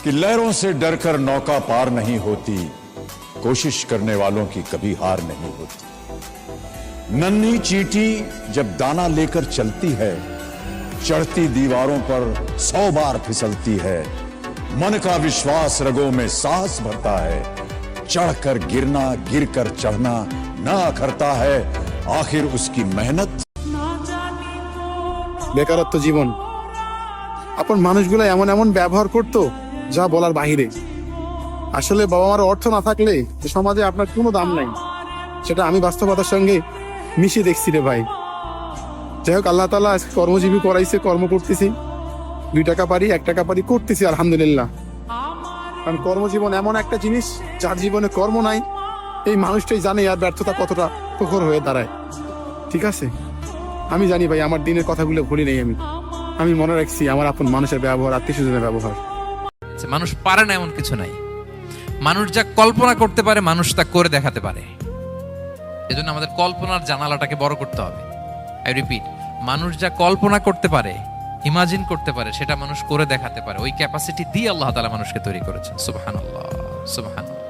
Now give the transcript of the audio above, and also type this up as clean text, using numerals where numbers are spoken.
कि लहरों से डरकर नौका पार नहीं होती, कोशिश करने वालों की कभी हार नहीं होती। नन्ही चींटी जब दाना लेकर चलती है, चढ़ती दीवारों पर 100 बार फिसलती है। मन का विश्वास रगों में साहस भरता है, चढ़कर गिरना गिरकर चढ़ना ना करता है, आखिर उसकी मेहनत। বেকারত্ব জীবন, আপন মানুষগুলো এমন এমন ব্যবহার করতো যা বলার বাহিরে। আসলে বাবা মার অর্থ না থাকলে সমাজে আপনার কোনো দাম নাই, সেটা আমি বাস্তবতার সঙ্গে মিশে দেখছি রে ভাই। যাই হোক, আল্লাহ তাআলা আজকে কর্মজীবী করাইছে, কর্ম করতেছি, 2 টাকা পারি 1 টাকা পারি করতেছি আলহামদুলিল্লাহ। কারণ কর্মজীবন এমন একটা জিনিস, যার জীবনে কর্ম নাই এই মানুষটাই জানে আর ব্যর্থতা কতটা প্রখর হয়ে দাঁড়ায়। ঠিক আছে, আমি জানি ভাই, আমার দিনের কথাগুলো ভুলি নেই। আমি মনে রাখছি আমার আপন মানুষের ব্যবহার, আত্মীয় স্বজনের ব্যবহার। মানুষ পারে না এমন কিছু নাই। মানুষ যা কল্পনা করতে পারে মানুষ তা করে দেখাতে পারে। এজন্য আমাদের কল্পনার জানালাটাকে বড় করতে হবে। আই রিপিট, মানুষ যা কল্পনা করতে পারে, ইমাজিন করতে পারে, সেটা মানুষ করে দেখাতে পারে। ওই ক্যাপাসিটি দিয়ে আল্লাহ তাআলা মানুষকে তৈরি করেছেন। সুবহানাল্লাহ, সুবহানাল্লাহ।